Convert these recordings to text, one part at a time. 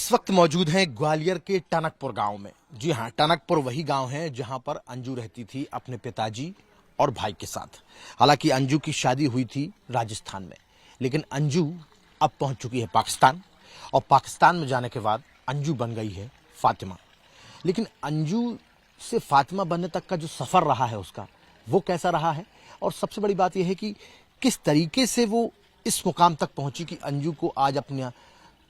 इस वक्त मौजूद हैं ग्वालियर के टनकपुर गांव में। जी हां, टनकपुर वही गांव है जहां पर अंजू रहती थी अपने पिताजी और भाई के साथ। हालांकि अंजू की शादी हुई थी राजस्थान में, लेकिन अंजू अब पहुंच चुकी है पाकिस्तान, और पाकिस्तान में जाने के बाद अंजू बन गई है फातिमा। लेकिन अंजू से फातिमा बनने तक का जो सफ़र रहा है उसका, वो कैसा रहा है, और सबसे बड़ी बात यह है कि किस तरीके से वो इस मुकाम तक पहुंची कि अंजू को आज अपना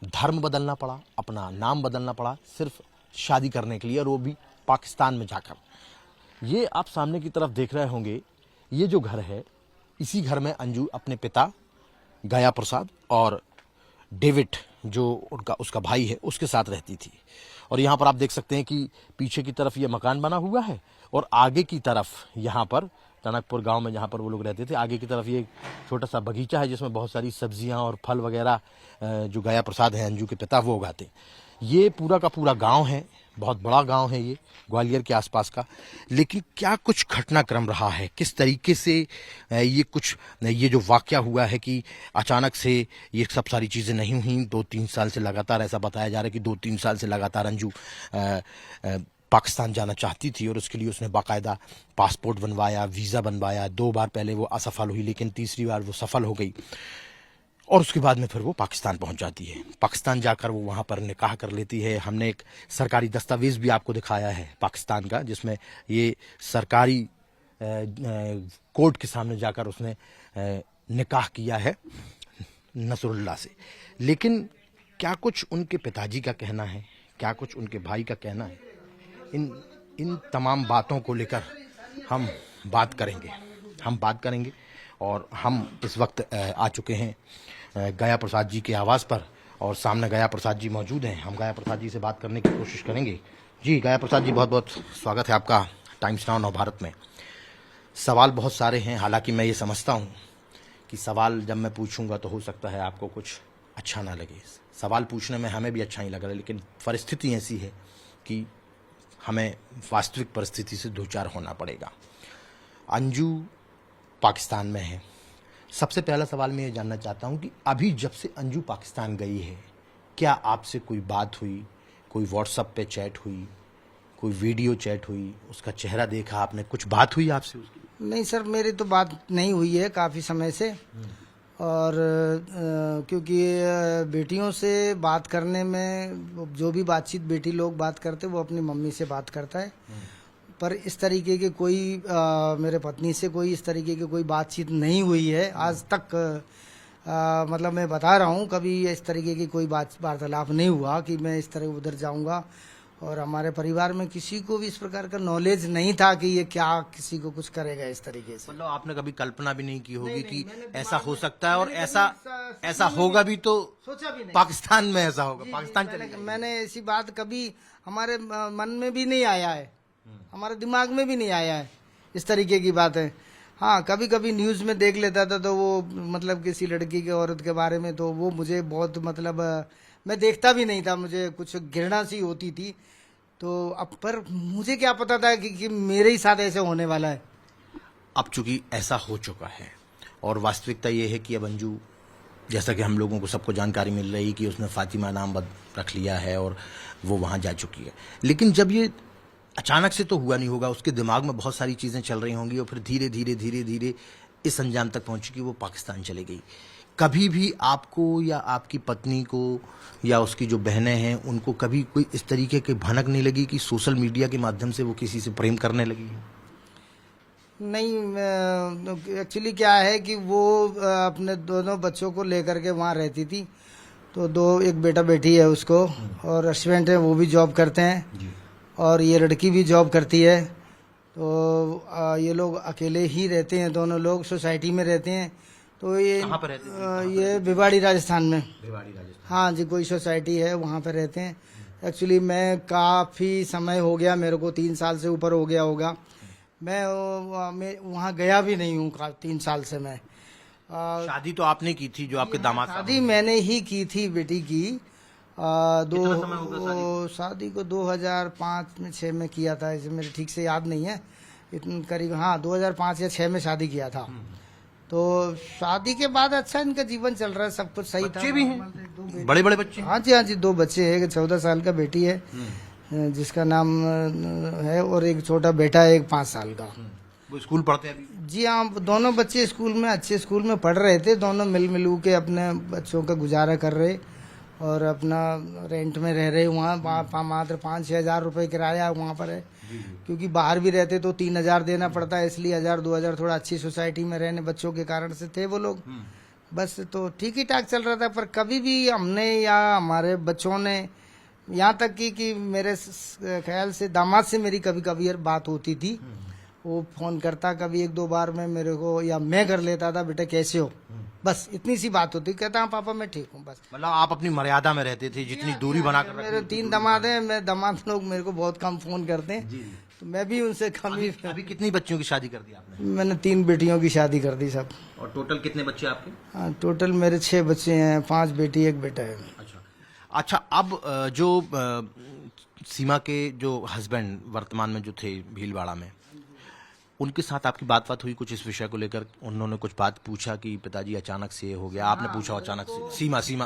धर्म बदलना पड़ा, अपना नाम बदलना पड़ा सिर्फ शादी करने के लिए, और वो भी पाकिस्तान में जाकर। ये आप सामने की तरफ देख रहे होंगे, ये जो घर है, इसी घर में अंजू अपने पिता गया प्रसाद और डेविड जो उसका भाई है उसके साथ रहती थी। और यहाँ पर आप देख सकते हैं कि पीछे की तरफ ये मकान बना हुआ है, और आगे की तरफ यहाँ पर टनकपुर गांव में जहाँ पर वो लोग रहते थे, आगे की तरफ ये छोटा सा बगीचा है जिसमें बहुत सारी सब्जियां और फल वगैरह जो गया प्रसाद है अंजू के पिता वो उगाते। ये पूरा का पूरा गांव है, बहुत बड़ा गांव है ये ग्वालियर के आसपास का। लेकिन क्या कुछ घटनाक्रम रहा है, किस तरीके से ये जो वाकया हुआ है कि अचानक से ये सब सारी चीज़ें नहीं हुई। 2-3 साल से लगातार ऐसा बताया जा रहा है कि 2-3 साल से लगातार अंजू पाकिस्तान जाना चाहती थी, और उसके लिए उसने बाकायदा पासपोर्ट बनवाया, वीज़ा बनवाया। 2 बार पहले वो असफल हुई, लेकिन तीसरी बार वो सफल हो गई, और उसके बाद में फिर वो पाकिस्तान पहुंच जाती है। पाकिस्तान जाकर वो वहाँ पर निकाह कर लेती है। हमने एक सरकारी दस्तावेज़ भी आपको दिखाया है पाकिस्तान का, जिसमें ये सरकारी कोर्ट के सामने जाकर उसने निकाह किया है नसरुल्लाह से। लेकिन क्या कुछ उनके पिताजी का कहना है, क्या कुछ उनके भाई का कहना है, इन तमाम बातों को लेकर हम बात करेंगे। और हम इस वक्त आ चुके हैं गया प्रसाद जी के आवास पर, और सामने गया प्रसाद जी मौजूद हैं। हम गया प्रसाद जी से बात करने की कोशिश करेंगे। जी गया प्रसाद जी, बहुत बहुत स्वागत है आपका टाइम्स नाउ नवभारत में। सवाल बहुत सारे हैं, हालांकि मैं ये समझता हूँ कि सवाल जब मैं पूछूंगा तो हो सकता है आपको कुछ अच्छा ना लगे। सवाल पूछने में हमें भी अच्छा नहीं लग रहा है, लेकिन परिस्थिति ऐसी है कि हमें वास्तविक परिस्थिति से दो चार होना पड़ेगा। अंजू पाकिस्तान में है। सबसे पहला सवाल मैं ये जानना चाहता हूँ कि अभी जब से अंजू पाकिस्तान गई है, क्या आपसे कोई बात हुई, कोई व्हाट्सएप पे चैट हुई, कोई वीडियो चैट हुई, उसका चेहरा देखा आपने, कुछ बात हुई आपसे उसकी? नहीं सर, मेरी तो बात नहीं हुई है काफ़ी समय से। और क्योंकि बेटियों से बात करने में जो भी बातचीत बेटी लोग बात करते वो अपनी मम्मी से बात करता है, पर इस तरीके के कोई मेरे पत्नी से कोई इस तरीके की कोई बातचीत नहीं हुई है आज तक। मतलब मैं बता रहा हूँ, कभी इस तरीके की कोई वार्तालाप नहीं हुआ कि मैं इस तरह उधर जाऊँगा। और हमारे परिवार में किसी को भी इस प्रकार का नॉलेज नहीं था कि ये क्या किसी को कुछ करेगा इस तरीके से। मतलब आपने कभी कल्पना भी नहीं की होगी कि ऐसा हो सकता है, और ऐसा होगा भी तो सोचा भी नहीं पाकिस्तान में ऐसा होगा। पाकिस्तान मैंने ऐसी बात कभी हमारे मन में भी नहीं आया है, हमारे दिमाग में भी नहीं आया है इस तरीके की बात है। हाँ, कभी कभी न्यूज़ में देख लेता था तो वो मतलब किसी लड़की के औरत के बारे में, तो वो मुझे बहुत मतलब मैं देखता भी नहीं था, मुझे कुछ घृणा सी होती थी। तो अब पर मुझे क्या पता था कि मेरे ही साथ ऐसे होने वाला है। अब चूंकि ऐसा हो चुका है, और वास्तविकता ये है कि अब अंजू, जैसा कि हम लोगों को सबको जानकारी मिल रही कि उसने फातिमा नाम रख लिया है और वो वहाँ जा चुकी है। लेकिन जब ये अचानक से तो हुआ नहीं होगा, उसके दिमाग में बहुत सारी चीज़ें चल रही होंगी, और फिर धीरे धीरे इस अंजाम तक पहुंची कि वो पाकिस्तान चले गई। कभी भी आपको या आपकी पत्नी को या उसकी जो बहनें हैं उनको कभी कोई इस तरीके की भनक नहीं लगी कि सोशल मीडिया के माध्यम से वो किसी से प्रेम करने लगी है? नहीं, एक्चुअली क्या है कि वो अपने दोनों बच्चों को लेकर के वहाँ रहती थी। तो एक बेटा बेटी है उसको, और हस्बैंड है वो भी जॉब करते हैं जी। और ये लड़की भी जॉब करती है। तो ये लोग अकेले ही रहते हैं, दोनों लोग सोसाइटी में रहते हैं। तो ये कहाँ पर रहते हैं? ये भिवाड़ी राजस्थान में। भिवाड़ी राजस्थान, हाँ जी, कोई सोसाइटी है वहाँ पर रहते हैं। एक्चुअली मैं काफ़ी समय हो गया, मेरे को 3 साल से ऊपर हो गया होगा, मैं वहाँ गया भी नहीं हूँ 3 साल से। मैं शादी तो आपने की थी, जो आपके दामाद शादी मैंने ही की थी बेटी की। शादी को 2005 में 6 में किया था, इसे मेरे ठीक से याद नहीं है, इतने करीब। हाँ, 2005 या 6 में शादी किया था। तो शादी के बाद अच्छा इनका जीवन चल रहा है, सब कुछ सही था। बच्चे भी हैं? 2 बड़े बड़े बच्चे हैं? हाँ जी 2 बच्चे हैं, 14 साल का बेटी है जिसका नाम है, और एक छोटा बेटा है 5 साल का। वो स्कूल पढ़ते हैं अभी? जी हाँ, दोनों बच्चे स्कूल में, अच्छे स्कूल में पढ़ रहे थे, दोनों मिलू के अपने बच्चों का गुजारा कर रहे और अपना रेंट में रह रहे वहाँ मात्र 5-6 हज़ार रुपये किराया वहाँ पर है, क्योंकि बाहर भी रहते तो 3,000 देना पड़ता है, इसलिए 1,000-2,000 थोड़ा अच्छी सोसाइटी में रहने बच्चों के कारण से थे वो लोग। बस तो ठीक ही ठाक चल रहा था, पर कभी भी हमने या हमारे बच्चों ने, यहाँ तक कि मेरे ख्याल से दामाद से मेरी कभी कभी बात होती थी, वो फोन करता कभी 1-2 बार में मेरे को, या मैं कर लेता था, बेटा कैसे हो, बस इतनी सी बात होती। कहता हाँ पापा मैं ठीक हूँ बस। मतलब आप अपनी मर्यादा में रहते थे, जितनी दूरी बनाकर मेरे 3 दामाद हैं, मैं दामाद लोग मेरे को बहुत कम फोन करते हैं, तो मैं भी उनसे कम ही। अभी कितनी बच्चियों की शादी कर दी आपने? मैंने 3 बेटियों की शादी कर दी सब। और टोटल कितने बच्चे आपके? हाँ, टोटल मेरे 6 बच्चे हैं, 5 बेटी 1 बेटा है। अच्छा, अब जो सीमा के जो हस्बैंड वर्तमान में जो थे भीलवाड़ा में, उनके साथ आपकी बात हुई कुछ इस विषय को लेकर? उन्होंने कुछ बात पूछा कि पिताजी अचानक से ये हो गया? आपने पूछा अचानक से? सीमा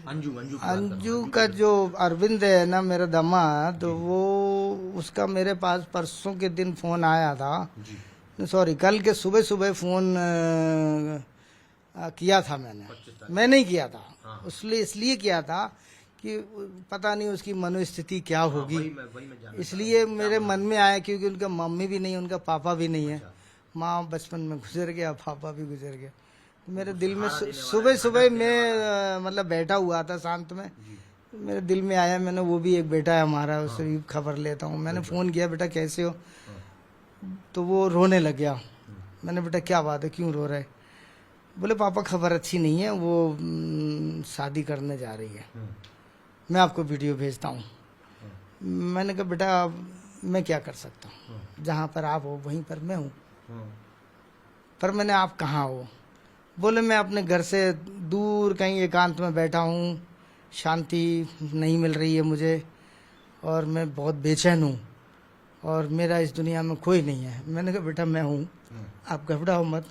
अंजू का जो अरविंद है ना मेरा दामाद, तो वो उसका मेरे पास परसों के दिन फोन आया था, सॉरी कल के सुबह फोन किया था मैं नहीं किया था, इसलिए किया था कि पता नहीं उसकी मनोस्थिति क्या होगी, इसलिए मेरे मन में आया, क्योंकि उनका मम्मी भी नहीं, उनका पापा भी नहीं है, माँ बचपन में गुजर गया, पापा भी गुजर गया। तो मेरे दिल में सुबह मैं मतलब बैठा हुआ था शांत में, मेरे दिल में आया, मैंने वो भी एक बेटा है हमारा, उससे भी खबर लेता हूँ, मैंने फ़ोन किया, बेटा कैसे हो, तो वो रोने लग गया। मैंने बेटा क्या बात है, क्यों रो रहे? बोले पापा खबर अच्छी नहीं है, वो शादी करने जा रही है, मैं आपको वीडियो भेजता हूँ। मैंने कहा बेटा मैं क्या कर सकता हूँ, जहाँ पर आप हो वहीं पर मैं हूँ, पर मैंने आप कहाँ हो? बोले मैं अपने घर से दूर कहीं एकांत में बैठा हूँ, शांति नहीं मिल रही है मुझे, और मैं बहुत बेचैन हूँ, और मेरा इस दुनिया में कोई नहीं है। मैंने कहा बेटा मैं हूँ, आप घबराओ मत।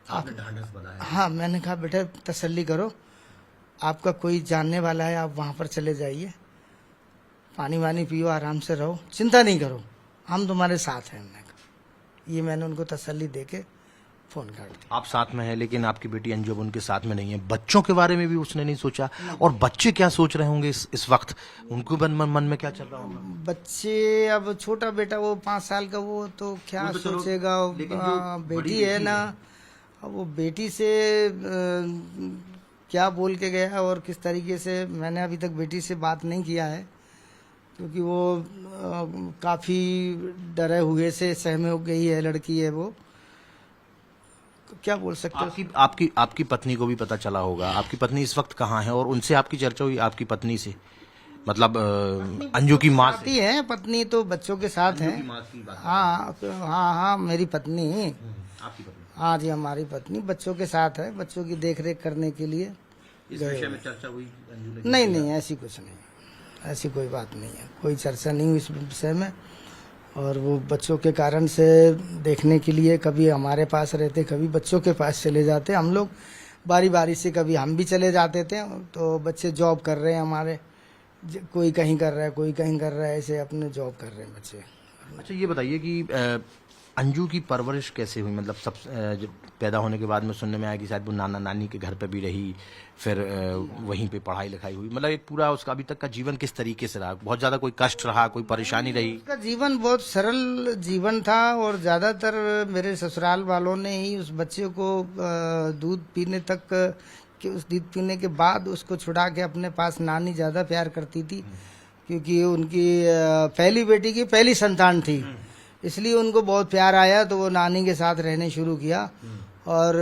आपने ढांढस बंधाया? हाँ, मैंने कहा बेटा तसल्ली करो, आपका कोई जानने वाला है, आप वहाँ पर चले जाइए, पानी वानी पियो, आराम से रहो, चिंता नहीं करो, हम तुम्हारे साथ हैं। ये मैंने उनको तसल्ली देके फोन कर दिया। आप साथ में हैं, लेकिन आपकी बेटी अंजू उनके साथ में नहीं है, बच्चों के बारे में भी उसने नहीं सोचा? और बच्चे क्या सोच रहे होंगे इस वक्त, उनको मन में क्या चल रहा होगा? बच्चे, अब छोटा बेटा वो 5 साल का, वो तो क्या सोचेगा, बेटी है ना, अब वो बेटी से क्या बोल के गया और किस तरीके से, मैंने अभी तक बेटी से बात नहीं किया है, क्योंकि वो काफ़ी डरे हुए से सहमे हो गई है, लड़की है वो, क्या बोल सकते हो। आपकी पत्नी को भी पता चला होगा, आपकी पत्नी इस वक्त कहाँ है, और उनसे आपकी चर्चा हुई आपकी पत्नी से, मतलब अंजू की माँ से? है पत्नी तो बच्चों के साथ है। हाँ, मेरी पत्नी, आपकी पत्नी? हाँ जी, हमारी पत्नी बच्चों के साथ है, बच्चों की देखरेख करने के लिए। इस विषय में चर्चा हुई अंजू ने? नहीं, ऐसी कुछ नहीं, ऐसी कोई बात नहीं है, कोई चर्चा नहीं हुई इस विषय में। और वो बच्चों के कारण से देखने के लिए कभी हमारे पास रहते, कभी बच्चों के पास चले जाते, हम लोग बारी बारी से, कभी हम भी चले जाते थे। तो बच्चे जॉब कर रहे हैं हमारे, कोई कहीं कर रहा है, कोई कहीं कर रहा है, ऐसे अपने जॉब कर रहे हैं बच्चे। अच्छा, ये बताइए कि अंजू की परवरिश कैसे हुई? मतलब सब जब पैदा होने के बाद में सुनने में आया कि शायद वो नाना नानी के घर पे भी रही, फिर वहीं पे पढ़ाई लिखाई हुई, मतलब एक पूरा उसका अभी तक का जीवन किस तरीके से रहा? बहुत ज्यादा कोई कष्ट रहा, कोई परेशानी रही? उसका जीवन बहुत सरल जीवन था, और ज्यादातर मेरे ससुराल वालों ने ही उस बच्चे को दूध पीने तक कि उस दूध पीने के बाद उसको छुड़ा के अपने पास नानी ज्यादा प्यार करती थी, क्योंकि उनकी पहली बेटी की पहली संतान थी, इसलिए उनको बहुत प्यार आया, तो वो नानी के साथ रहने शुरू किया। और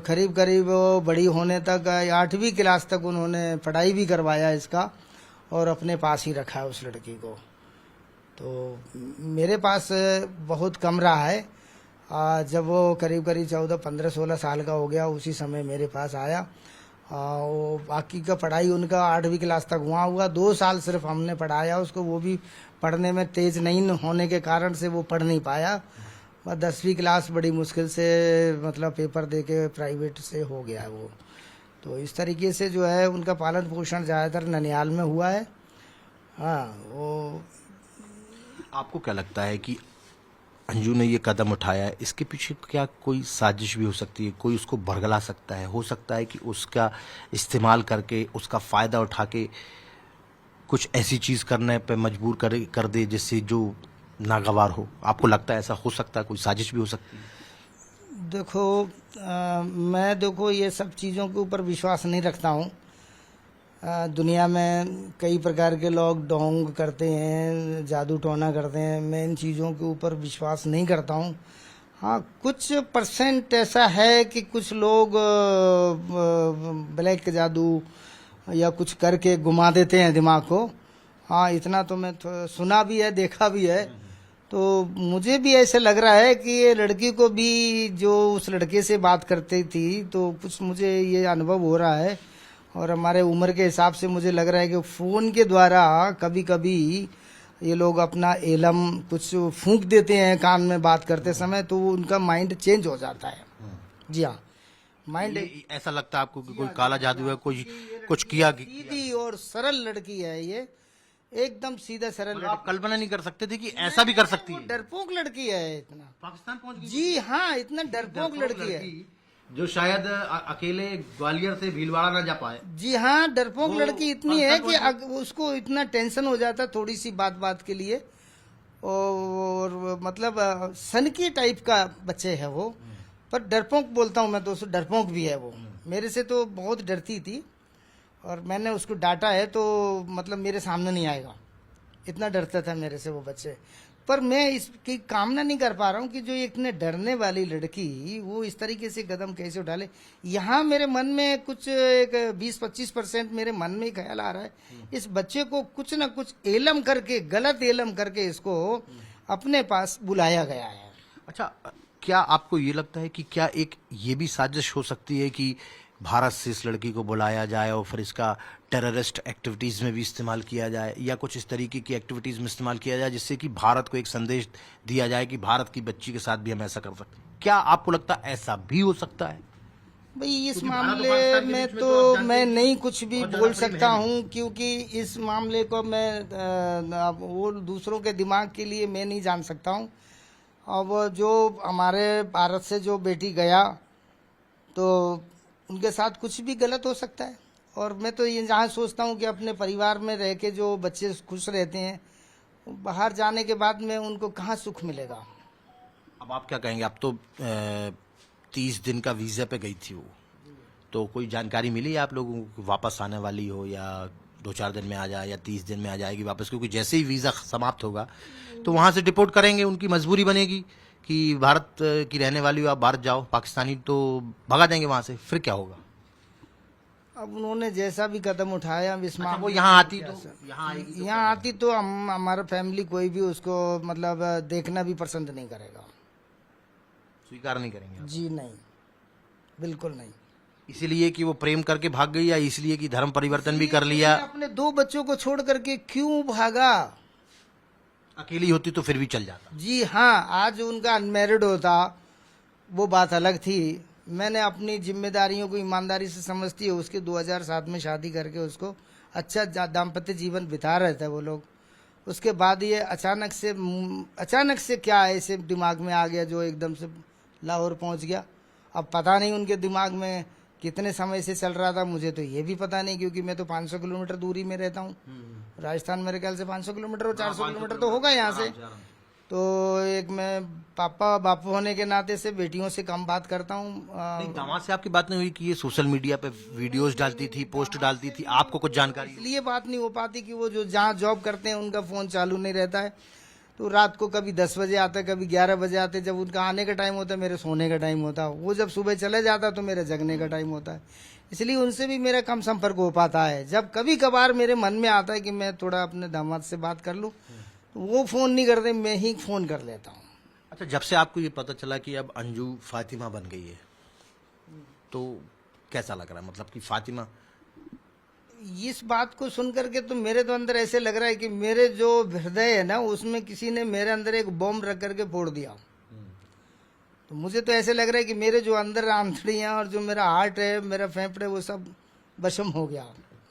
करीब वो बड़ी होने तक 8वीं क्लास तक उन्होंने पढ़ाई भी करवाया इसका, और अपने पास ही रखा है उस लड़की को। तो मेरे पास बहुत कम रहा है, जब वो करीब 14, 15, 16 साल का हो गया, उसी समय मेरे पास आया। वो बाकी का पढ़ाई उनका 8वीं क्लास तक वहाँ हुआ, 2 साल सिर्फ हमने पढ़ाया उसको, वो भी पढ़ने में तेज नहीं होने के कारण से वो पढ़ नहीं पाया। 10वीं क्लास बड़ी मुश्किल से, मतलब पेपर दे के प्राइवेट से हो गया वो, तो इस तरीके से जो है उनका पालन पोषण ज़्यादातर ननिहाल में हुआ है। हाँ, वो आपको क्या लगता है कि अंजू ने ये कदम उठाया है, इसके पीछे क्या कोई साजिश भी हो सकती है? कोई उसको भड़कला सकता है? हो सकता है कि उसका इस्तेमाल करके, उसका फ़ायदा उठा के कुछ ऐसी चीज़ करने पे मजबूर कर दे जिससे जो नागवार हो? आपको लगता है ऐसा हो सकता है? कोई साजिश भी हो सकती है? देखो, मैं ये सब चीज़ों के ऊपर विश्वास नहीं रखता हूँ। दुनिया में कई प्रकार के लोग ढोंग करते हैं, जादू टोना करते हैं, मैं इन चीज़ों के ऊपर विश्वास नहीं करता हूँ। हाँ, कुछ परसेंट ऐसा है कि कुछ लोग ब्लैक जादू या कुछ करके घुमा देते हैं दिमाग को। हाँ, इतना तो मैं सुना भी है, देखा भी है। तो मुझे भी ऐसे लग रहा है कि ये लड़की को भी जो उस लड़के से बात करती थी, तो कुछ मुझे ये अनुभव हो रहा है। और हमारे उम्र के हिसाब से मुझे लग रहा है कि फ़ोन के द्वारा कभी कभी ये लोग अपना एलम कुछ फूंक देते हैं कान में बात करते समय, तो उनका माइंड चेंज हो जाता है। जी हाँ, माइंड ऐसा लगता है आपको कि कोई काला जादू है, कोई कुछ किया? सीधी और सरल लड़की है ये, एकदम सीधा सरल लड़की। आप कल्पना नहीं कर सकते थे कि ऐसा भी कर सकती है? डरपोक लड़की है इतना। पाकिस्तान पहुंच गई? जी हाँ, इतना डरपोक लड़की है। जो शायद अकेले ग्वालियर से भीलवाड़ा ना जा पाए। जी हाँ, डरपोक लड़की इतनी है कि उसको इतना टेंशन हो जाता थोड़ी सी बात के लिए। और मतलब सनकी टाइप का बच्चे है वो, पर डरपोक बोलता हूँ मैं तो, उसको डरपोक भी है वो। मेरे से तो बहुत डरती थी और मैंने उसको डांटा है, तो मतलब मेरे सामने नहीं आएगा, इतना डरता था मेरे से वो बच्चे। पर मैं इसकी कामना नहीं कर पा रहा हूँ कि जो इतने डरने वाली लड़की वो इस तरीके से कदम कैसे उठा ले। यहाँ मेरे मन में कुछ एक 20-25% मेरे मन में ही ख्याल आ रहा है, इस बच्चे को कुछ ना कुछ एलम करके, गलत एलम करके इसको अपने पास बुलाया गया है। अच्छा, क्या आपको ये लगता है कि क्या एक ये भी साजिश हो सकती है कि भारत से इस लड़की को बुलाया जाए और फिर इसका टेररिस्ट एक्टिविटीज़ में भी इस्तेमाल किया जाए, या कुछ इस तरीके की एक्टिविटीज़ में इस्तेमाल किया जाए जिससे कि भारत को एक संदेश दिया जाए कि भारत की बच्ची के साथ भी हम ऐसा कर सकते हैं? क्या आपको लगता है ऐसा भी हो सकता है? भाई, इस मामले में तो मैं नहीं कुछ भी बोल सकता हूँ, क्योंकि इस मामले को मैं वो दूसरों के दिमाग के लिए मैं नहीं जान सकता हूँ। अब जो हमारे भारत से जो बेटी गया, तो उनके साथ कुछ भी गलत हो सकता है। और मैं तो ये जहाँ सोचता हूँ कि अपने परिवार में रह के जो बच्चे खुश रहते हैं, बाहर जाने के बाद में उनको कहाँ सुख मिलेगा। अब आप क्या कहेंगे? अब तो 30 दिन का वीज़ा पे गई थी वो, तो कोई जानकारी मिली आप लोगों को वापस आने वाली हो, या 2-4 दिन में आ जाए, या 30 दिन में आ जाएगी वापस? क्योंकि जैसे ही वीज़ा समाप्त होगा तो वहाँ से डिपोर्ट करेंगे, उनकी मजबूरी बनेगी कि भारत की रहने वाली हो, आप भारत जाओ, पाकिस्तानी तो भगा देंगे वहाँ से, फिर क्या होगा? अब उन्होंने जैसा भी कदम उठाया, अब इस वो यहाँ आती तो यहाँ आती तो हम, हमारा फैमिली कोई भी उसको मतलब देखना भी पसंद नहीं करेगा, स्वीकार नहीं करेंगे? जी नहीं, बिल्कुल नहीं। इसलिए कि वो प्रेम करके भाग गई, या इसलिए कि धर्म परिवर्तन भी कर लिया? अपने 2 बच्चों को छोड़ करके क्यों भागा? अकेली होती तो फिर भी चल जाता। जी हाँ, आज उनका अनमैरिड होता वो बात अलग थी। मैंने अपनी जिम्मेदारियों को ईमानदारी से समझती है, उसके 2007 में शादी करके उसको अच्छा दाम्पत्य जीवन बिता रहे थे वो लोग। उसके बाद ये अचानक से क्या ऐसे दिमाग में आ गया जो एकदम से लाहौर पहुंच गया। अब पता नहीं उनके दिमाग में कितने समय से चल रहा था, मुझे तो ये भी पता नहीं, क्योंकि मैं तो 500 किलोमीटर दूरी में रहता हूँ। राजस्थान मेरे ख्याल से 500 किलोमीटर और 400 किलोमीटर तो होगा यहाँ से। तो एक मैं बापू होने के नाते से बेटियों से कम बात करता हूँ। दामाद से आपकी बात नहीं हुई कि ये सोशल मीडिया पे वीडियोस डालती थी, पोस्ट डालती थी, आपको कुछ जानकारी? इसलिए बात नहीं हो पाती कि वो जो जहाँ जॉब करते हैं उनका फ़ोन चालू नहीं रहता है, तो रात को कभी 10 बजे आता है, कभी 11 बजे आते हैं। जब उनका आने का टाइम होता है मेरे सोने का टाइम होता है, वो जब सुबह चले जाता तो मेरा जगने का टाइम होता है, इसलिए उनसे भी मेरा कम संपर्क हो पाता है। जब कभी कभार मेरे मन में आता है कि मैं थोड़ा अपने दामाद से बात कर लूँ, तो वो फ़ोन नहीं करते, मैं ही फ़ोन कर लेता हूँ। अच्छा, जब से आपको ये पता चला कि अब अंजू फातिमा बन गई है, तो कैसा लग रहा है? मतलब कि फातिमा, इस बात को सुन करके तो मेरे तो अंदर ऐसे लग रहा है कि मेरे जो हृदय है ना, उसमें किसी ने मेरे अंदर एक बॉम्ब रख करके फोड़ दिया। तो मुझे तो ऐसे लग रहा है कि मेरे जो अंदर आंतड़ियाँ और जो मेरा हार्ट है, मेरा फेफड़े, वो सब बशम हो गया।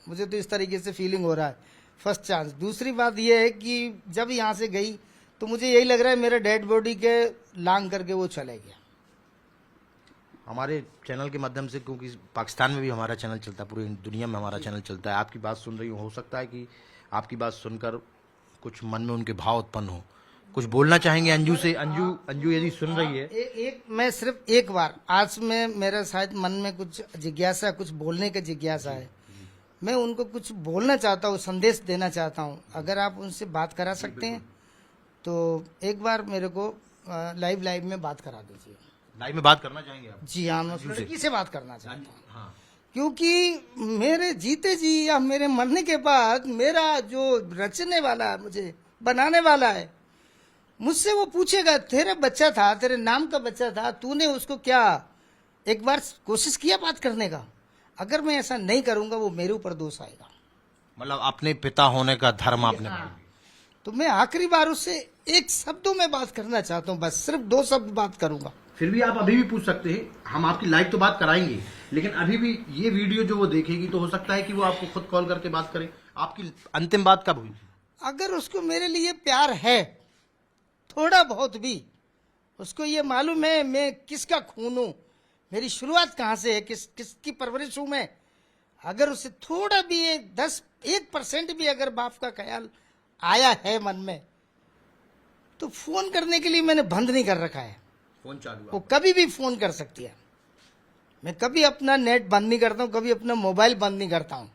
मुझे तो इस तरीके से फीलिंग हो रहा है। First chance. दूसरी बात यह है कि जब यहाँ से गई तो मुझे यही लग रहा है मेरा डेड बॉडी के लांग करके वो चले गया। हमारे चैनल के माध्यम से, क्योंकि पाकिस्तान में भी हमारा चैनल चलता है, पूरी दुनिया में हमारा चैनल चलता है, आपकी बात सुन रही हो सकता है कि आपकी बात सुनकर कुछ मन में उनके भाव उत्पन्न हो। कुछ बोलना चाहेंगे अंजू से? अंजू यदि सुन रही है, मैं सिर्फ एक बार, आज में मेरा शायद मन में कुछ जिज्ञासा, कुछ बोलने का जिज्ञासा है। मैं उनको कुछ बोलना चाहता हूँ, संदेश देना चाहता हूँ। अगर आप उनसे बात करा सकते हैं तो एक बार मेरे को लाइव में बात करा दीजिए। लाइव में बात करना चाहेंगे आप? जी हाँ, मैं उस लड़की से बात करना चाहता हूँ। हाँ। क्योंकि मेरे जीते जी या मेरे मरने के बाद मेरा जो रचने वाला है, मुझे बनाने वाला है, मुझसे वो पूछेगा, तेरा बच्चा था, तेरे नाम का बच्चा था, तूने उसको क्या एक बार कोशिश किया बात करने का? अगर मैं ऐसा नहीं करूंगा वो मेरे ऊपर दोष आएगा। मतलब अपने पिता होने का धर्म आपने हाँ। तो मैं आखिरी बार उससे एक शब्दों में बात करना चाहता हूँ, बस सिर्फ 2 शब्द बात करूंगा। फिर भी आप अभी भी पूछ सकते हैं, हम आपकी लाइव तो बात कराएंगे, लेकिन अभी भी ये वीडियो जो वो देखेगी तो हो सकता है कि वो आपको खुद कॉल करके बात करे। आपकी अंतिम बात कब हुई? अगर उसको मेरे लिए प्यार है, थोड़ा बहुत भी, उसको ये मालूम है मैं किसका खून हूं, मेरी शुरुआत कहां से है, किसकी परवरिश हूं मैं, अगर उसे थोड़ा भी 1% भी अगर बाप का ख्याल आया है मन में, तो फोन करने के लिए मैंने बंद नहीं कर रखा है। फोन चालू, वो कभी भी फोन कर सकती है। मैं कभी अपना नेट बंद नहीं करता हूँ, कभी अपना मोबाइल बंद नहीं करता हूँ।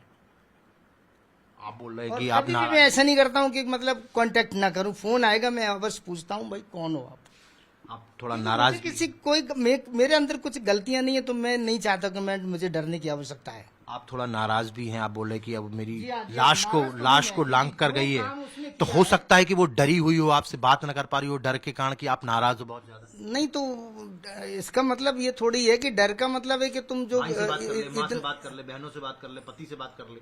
आप बोल रहे हैं और कि आप कभी भी मैं ऐसा नहीं करता हूँ कि मतलब कांटेक्ट ना करूँ। फोन आएगा मैं अवश्य पूछता हूँ, भाई कौन हो आप थोड़ा नाराज किसी कोई मेरे अंदर कुछ गलतियां नहीं है तो मैं नहीं चाहता कि मुझे डरने की आवश्यकता है। आप थोड़ा नाराज भी हैं। आप बोल रहे हैं कि अब मेरी जी हाँ, लाश को लांग कर गई है, तो हो सकता है कि वो डरी हुई हो, आपसे बात न कर पा रही हो, डर के कारण कि आप नाराज हो बहुत ज्यादा। नहीं तो इसका मतलब ये थोड़ी है कि डर का मतलब है कि तुम जो माँ से बात कर ले, माँ से बात कर ले, बहनों से बात कर ले, पति से बात कर ले,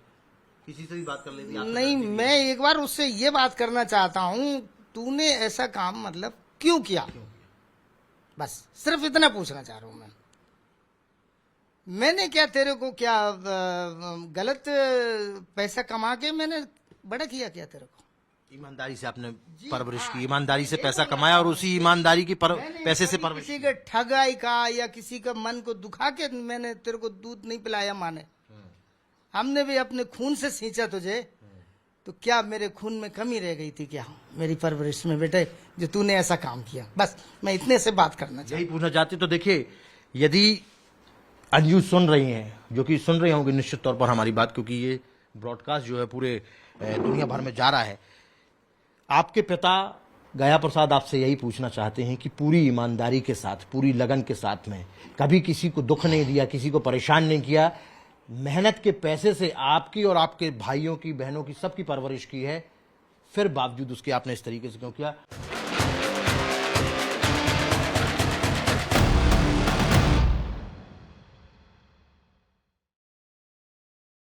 किसी से भी बात कर ले। नहीं, मैं एक बार उससे ये बात करना चाहता हूँ, तूने ऐसा काम मतलब क्यों किया? बस सिर्फ इतना पूछना चाह रहा हूँ मैं। मैंने क्या तेरे को क्या गलत पैसा कमा के मैंने बड़ा किया क्या तेरे को? ईमानदारी से आपने परवरिश की, ईमानदारी से पैसा कमाया और उसी ईमानदारी की पैसे से परवरिश। किसी के ठगाई का या किसी का मन को दुखा के मैंने तेरे को दूध नहीं पिलाया माँ ने। हमने भी अपने खून से सींचा तुझे, तो क्या मेरे खून में कमी रह गई थी क्या मेरी परवरिश में बेटे, जो तूने ऐसा काम किया? बस मैं इतने से बात करना यही पूछना चाहती। तो देखिए, यदि अंजू सुन रही हैं, जो कि सुन रही होंगी निश्चित तौर पर हमारी बात, क्योंकि ये ब्रॉडकास्ट जो है पूरे दुनिया भर में जा रहा है। आपके पिता गया प्रसाद आपसे यही पूछना चाहते हैं कि पूरी ईमानदारी के साथ, पूरी लगन के साथ में कभी किसी को दुख नहीं दिया, किसी को परेशान नहीं किया, मेहनत के पैसे से आपकी और आपके भाइयों की, बहनों की, सबकी परवरिश की है, फिर बावजूद उसके आपने इस तरीके से क्यों किया?